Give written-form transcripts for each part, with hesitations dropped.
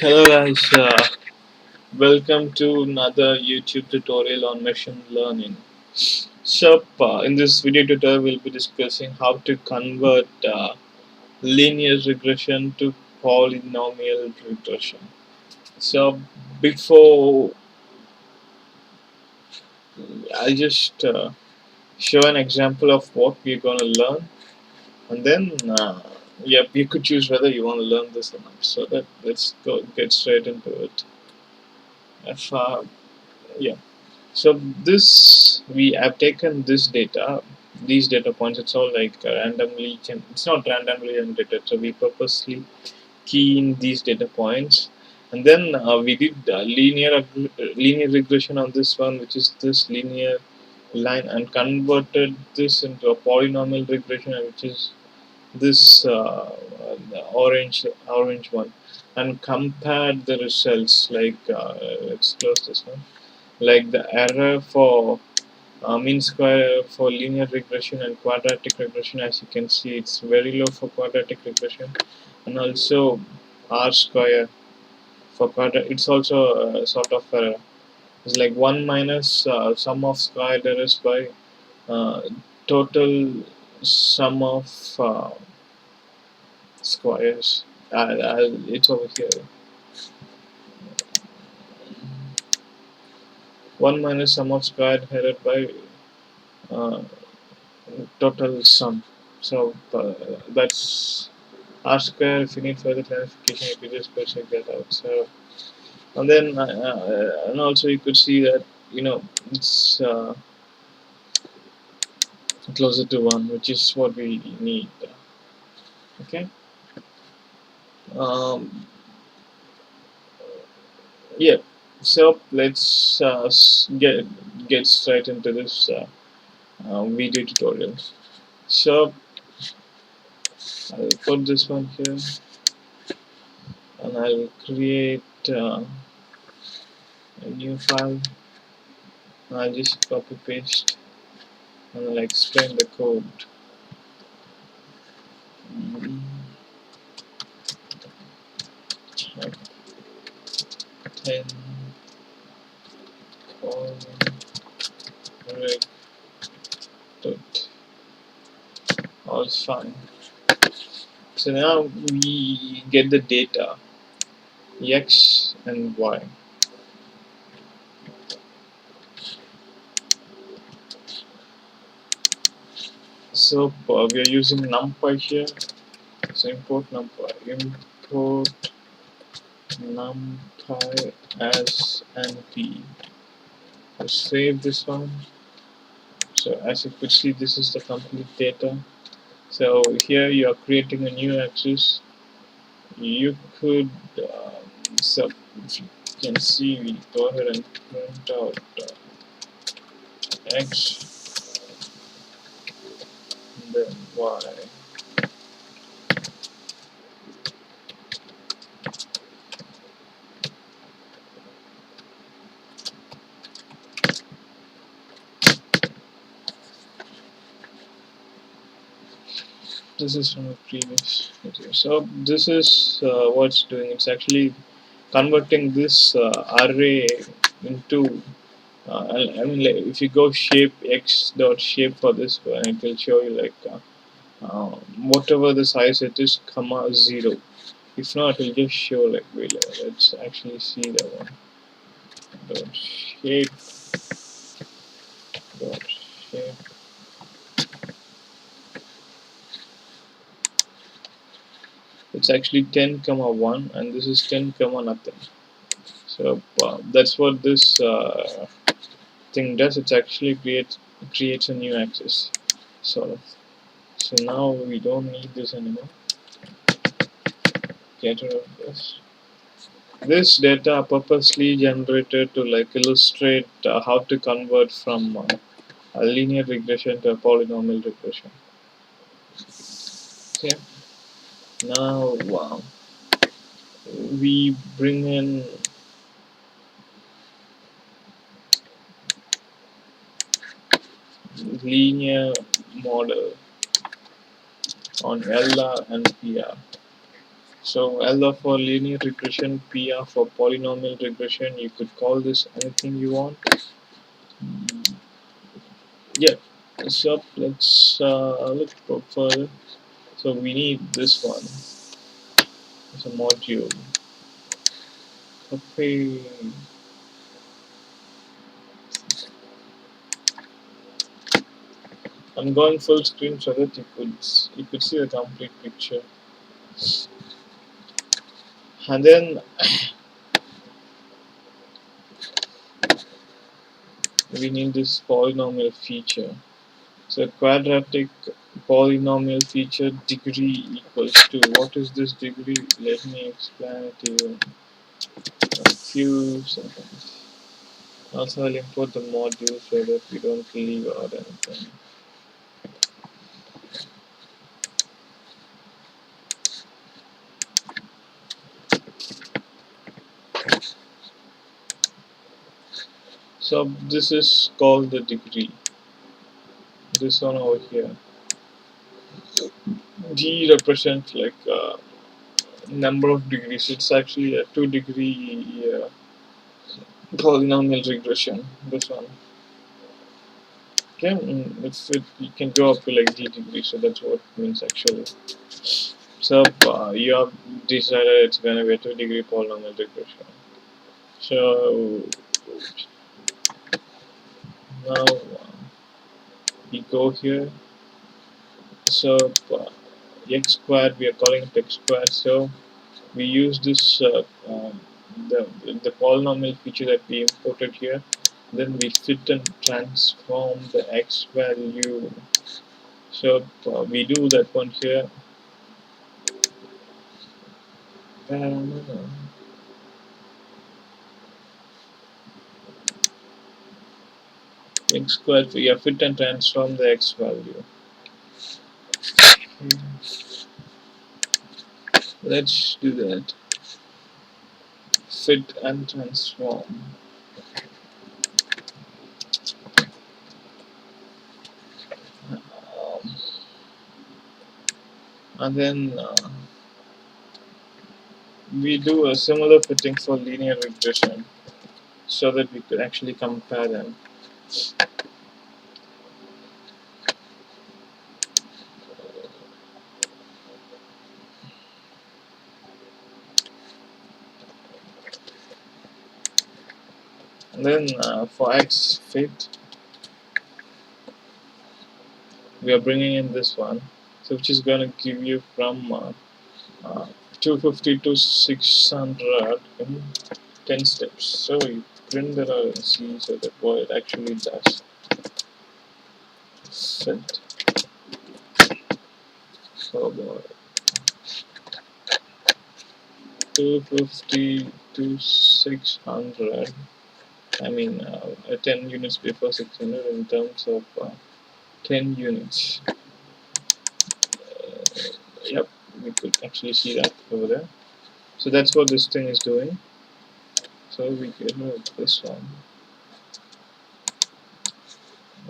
Hello guys, welcome to another YouTube tutorial on machine learning. In this video tutorial we'll be discussing how to convert linear regression to polynomial regression. So before I'll just show an example of what we're going to learn, and then yep, you could choose whether you want to learn this or not. So let's go get straight into it. If yeah. So this we have taken this data, these data points. It's all like it's not randomly generated. So we purposely key in these data points, and then we did linear regression on this one, which is this linear line, and converted this into a polynomial regression, which is this the orange one, and compared the results. Let's close this one, like the error for mean square for linear regression and quadratic regression. As you can see, it's very low for quadratic regression, and also r square for quadratic, it's also sort of error. It's like 1 minus sum of squared errors by uh, total sum of squares. It's over here. 1 minus sum of squared error by uh, total sum. So that's r square. If you need further clarification, you could just go check that out. So and also you could see that it's closer to 1, which is what we need. Okay. Um, yeah. So let's get straight into this video tutorial. So I'll put this one here, and I'll create a new file. I'll just copy paste, and I'll explain the code. Mm, 10 correct, all's fine. So now we get the data x and y. So we are using numpy here. So import numpy. Import numpy as np. So save this one. So as you could see, this is the complete data. So here you are creating a new axis. You could so if you can see, we go ahead and print out x and then y. This is from the previous video. So this is what's doing. It's actually converting this array into I mean, like, if you go shape x dot shape for this one, it will show you like whatever the size it is, comma 0. If not, it will just show like, wait, let's actually see that one. Dot shape dot shape. It's actually 10 comma 1, and this is 10 comma nothing. So that's what this thing does. It actually creates a new axis, sort of. So now we don't need this anymore. Get rid of this. This data are purposely generated to like illustrate how to convert from a linear regression to a polynomial regression. Okay. Now we bring in linear model on LR and PR. So L for linear regression, PR for polynomial regression. You could call this anything you want. Yeah. So let's go further. So we need this one as a module. Okay. I'm going full screen so that you could see the complete picture. And then we need this polynomial feature. So quadratic polynomial feature degree equals to, what is this degree? Let me explain it to you in a few seconds. Also I'll import the module so that we don't leave out anything. So this is called the degree. This one over here. D represents like number of degrees. It's actually a 2-degree polynomial regression. This one. Okay, you can go up to like d degrees, so that's what it means actually. So you have decided it's gonna be a 2-degree polynomial regression. So now we go here. So x squared, we are calling it x squared. So we use this the polynomial feature that we imported here. Then we fit and transform the x value. So we do that one here. X squared, we have fit and transform the x value. Let's do that. Fit and transform. And then we do a similar fitting for linear regression so that we could actually compare them. And then for x fit, we are bringing in this one, so which is going to give you from 250 to 600 in 10 steps. So you print that out and see so that what it actually does. Fit. So 250 to 600. I mean, 10 units before 600 in terms of 10 units. Yep, we could actually see that over there. So that's what this thing is doing. So we get rid of this one.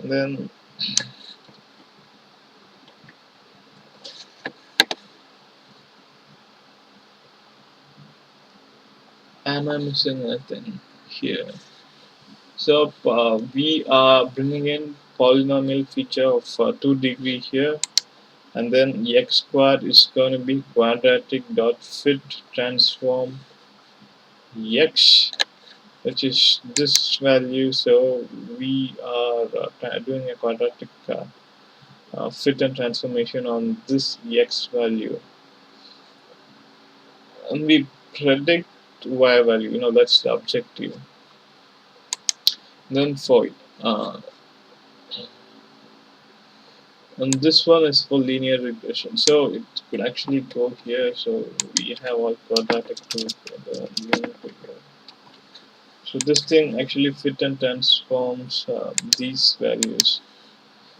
And then am I missing anything here? So we are bringing in polynomial feature of 2 degree here, and then x squared is going to be quadratic dot fit transform x, which is this value. So we are doing a quadratic fit and transformation on this x value, and we predict y value. That's the objective. Then for and this one is for linear regression, so it could actually go here. So we have all quadratic to the linear regression. So this thing actually fit and transforms these values.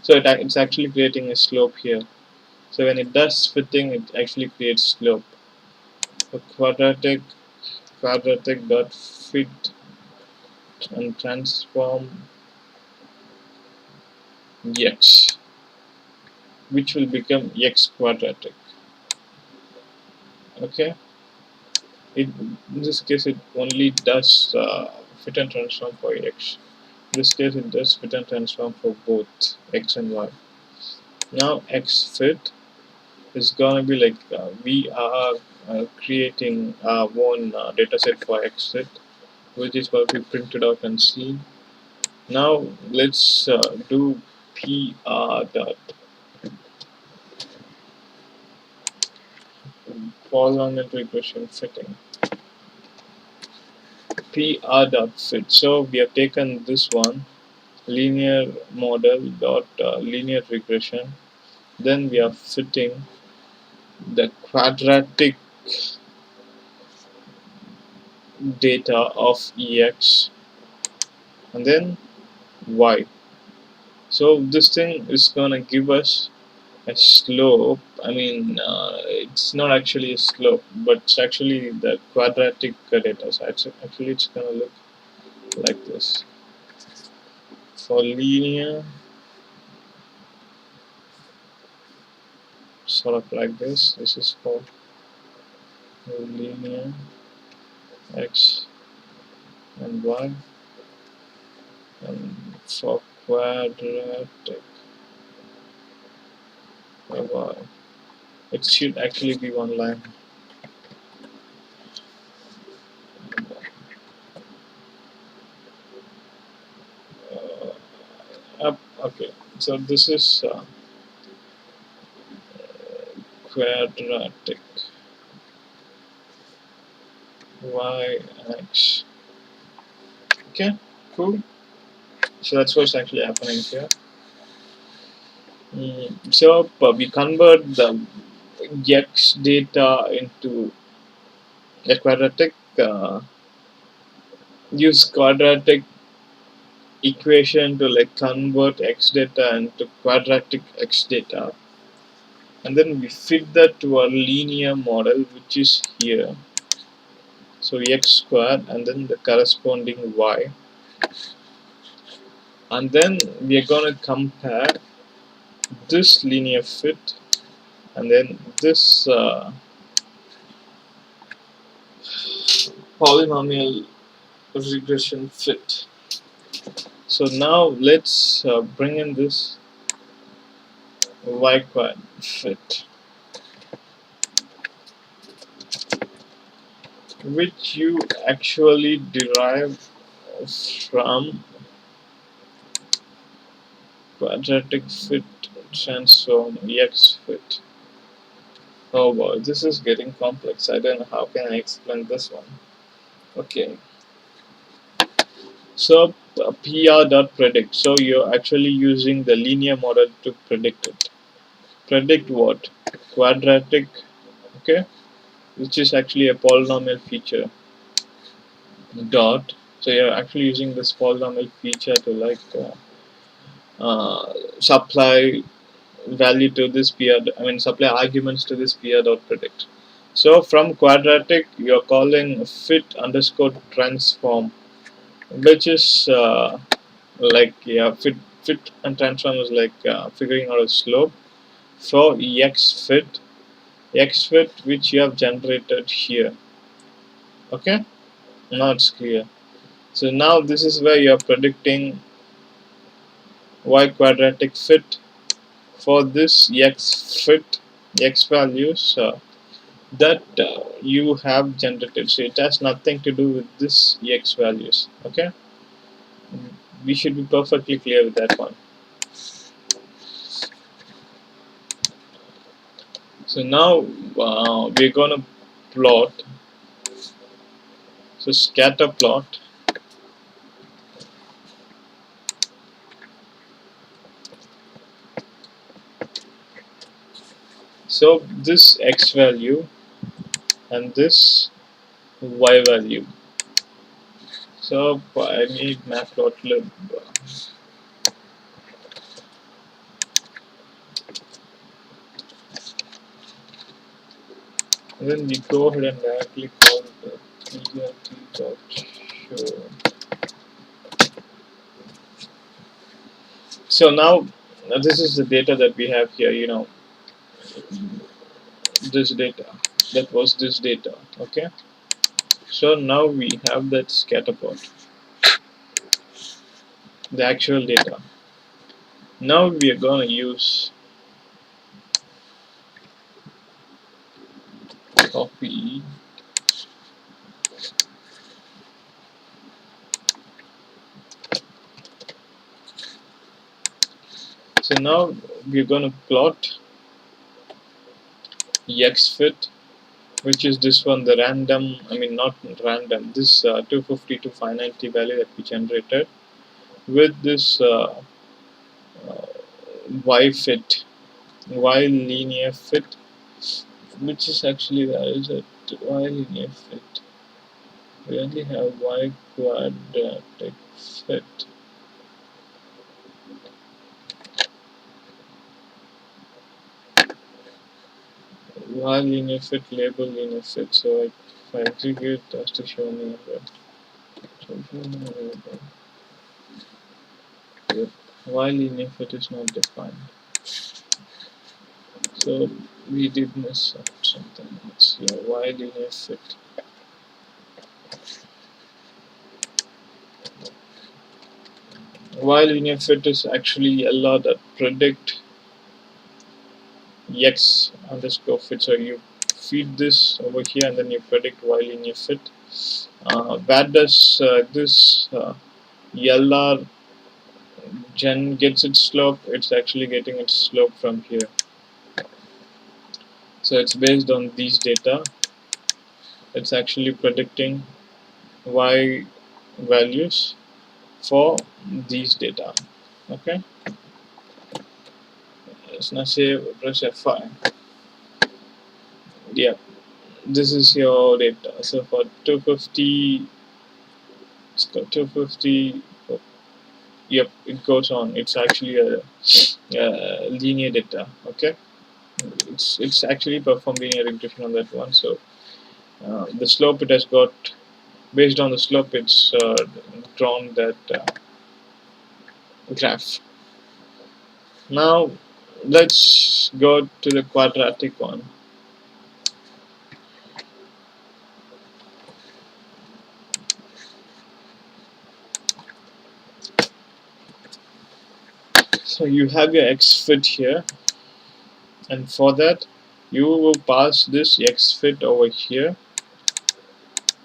So it's actually creating a slope here. So when it does fitting, it actually creates slope. So quadratic dot fit and transform x, which will become x quadratic. Okay. In this case it only does fit and transform for x. In this case it does fit and transform for both x and y. Now x fit is gonna be like we are creating our own data set for x fit, which is what we printed out and seen. Now let's do PR dot polynomial regression fitting. PR dot fit. So we have taken this one, linear model dot linear regression. Then we are fitting the quadratic data of ex and then y. So this thing is gonna give us a slope. I mean, it's not actually a slope, but it's actually the quadratic data. So actually, it's gonna look like this. For linear, sort of like this. This is called linear x and y, and for quadratic y, it should actually be one line. Okay, so this is quadratic y and x. Okay, cool. So that's what's actually happening here. So we convert the x data into a quadratic, use quadratic equation to like convert x data into quadratic x data, and then we fit that to our linear model, which is here. So x squared and then the corresponding y, and then we are going to compare this linear fit and then this polynomial regression fit. So now let's bring in this y quad fit, which you actually derive from quadratic fit transform x fit. Oh boy, this is getting complex. I don't know how can I explain this one. Okay, so PR dot predict. So you're actually using the linear model to predict it. Predict what? Quadratic. Okay, which is actually a polynomial feature. Dot. So you're actually using this polynomial feature to like supply value to this PR. I mean supply arguments to this PR dot predict. So from quadratic, you're calling fit underscore transform, which is like fit and transform is like figuring out a slope for x fit which you have generated here. Okay, now it's clear. So now this is where you are predicting y quadratic fit for this x fit x values that you have generated. So it has nothing to do with this x values. Okay, we should be perfectly clear with that one. So now we're gonna plot. So scatter plot. So this x value and this y value. So I need matplotlib. And then we go ahead and directly call the show. So now this is the data that we have here. You know, this data, that was this data. Okay, So now we have that scatter plot, the actual data. Now we are going to use copy so now we're going to plot xfit, which is this one, the random, I mean not random, this 250 to 590 value that we generated with this uh, y fit, y linear fit, which is actually, where is it, y linear fit, we only have y quadratic fit. Y linear fit, label linear fit, so if I execute, it has to show me y linear fit is not defined. So we did miss out something. Let's see, y linear fit. Y linear fit is actually a law that predict x underscore fit. So you feed this over here and then you predict y linear fit. Where does this LR gen gets its slope? It's actually getting its slope from here. So it's based on these data. It's actually predicting y values for these data. Okay. Let's now say press F5. Yeah, this is your data. So for 250, it's got 250. Yep, it goes on. It's actually a linear data. Okay, it's actually performed linear regression on that one. So the slope it has got, based on the slope, it's drawn that graph. Now let's go to the quadratic one. So you have your x fit here, and for that you will pass this x fit over here,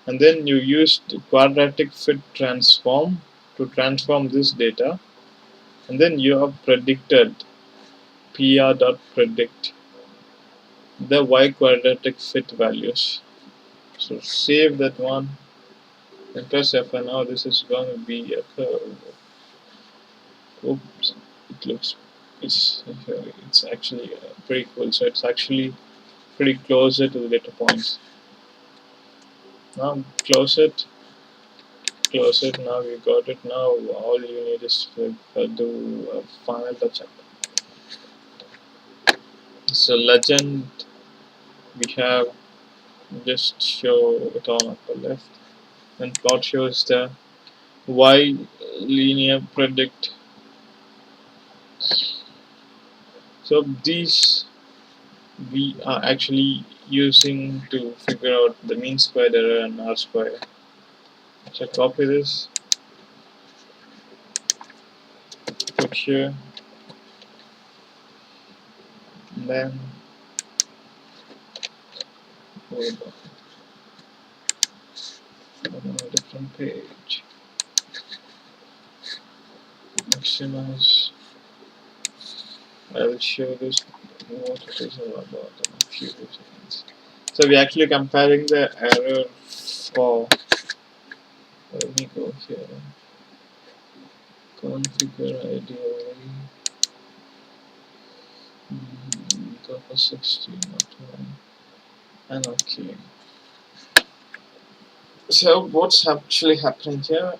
and then you use the quadratic fit transform to transform this data, and then you have predicted pr.predict the y quadratic fit values. So save that one and press F, and now this is going to be a curve. Oops, it looks, it's actually pretty cool. So it's actually pretty closer to the data points. Now close it, now you got it. Now all you need is to do a final touch up. So legend, we have just show it on upper left, and plot shows the y linear predict. So these we are actually using to figure out the mean squared error and r square. So copy this, put here, and then hold on a different page. Maximize. I will show this what it is all about in a few seconds. So we're actually comparing the error for, let me go here, configure ideally, go for 60, not 1, and okay. So what's actually happening here?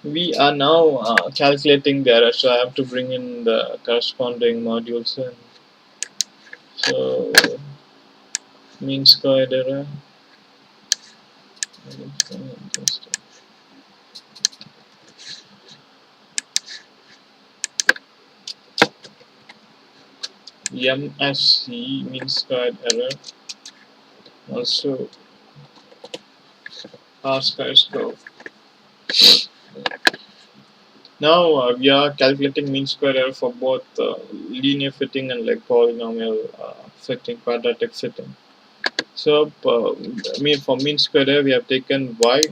We are now calculating the error, so I have to bring in the corresponding modules in. So mean squared error. MSC mean squared error. Also R square score. Now we are calculating mean square error for both linear fitting and like polynomial fitting, quadratic fitting. So for mean square error we have taken y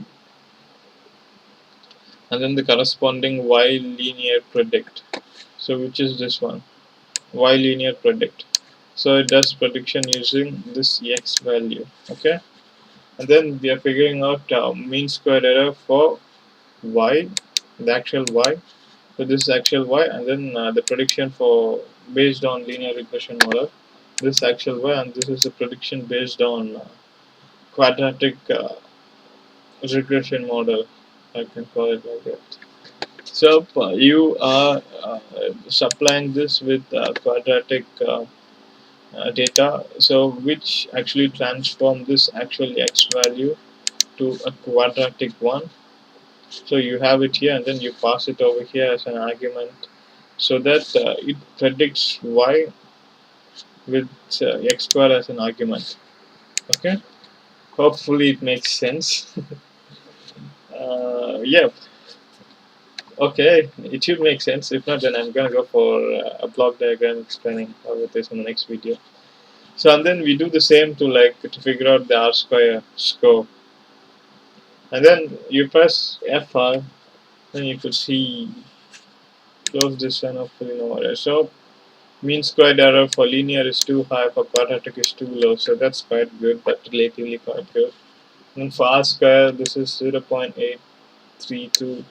and then the corresponding y linear predict. So which is this one? Y linear predict. So it does prediction using this x value. Okay, and then we are figuring out mean square error for y, the actual y. So this is actual y, and then the prediction for based on linear regression model. This actual y, and this is the prediction based on quadratic regression model. I can call it like that. So you are supplying this with quadratic data, so which actually transform this actual x value to a quadratic one. So you have it here, and then you pass it over here as an argument, so that it predicts y with x square as an argument. Okay, hopefully it makes sense. Yeah, okay, it should make sense. If not, then I'm gonna go for a block diagram explaining how it is in the next video. So and then we do the same to figure out the R square score, and then you press F5, then you could see close this one hopefully no error. So mean squared error for linear is too high, for quadratic is too low. So that's quite good, but relatively quite good. And for R square, this is 0.832,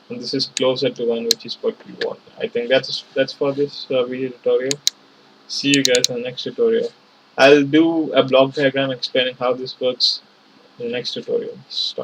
and this is closer to 1, which is what we want. I think that's for this video tutorial. See you guys in the next tutorial. I'll do a block diagram explaining how this works in the next tutorial. Stop.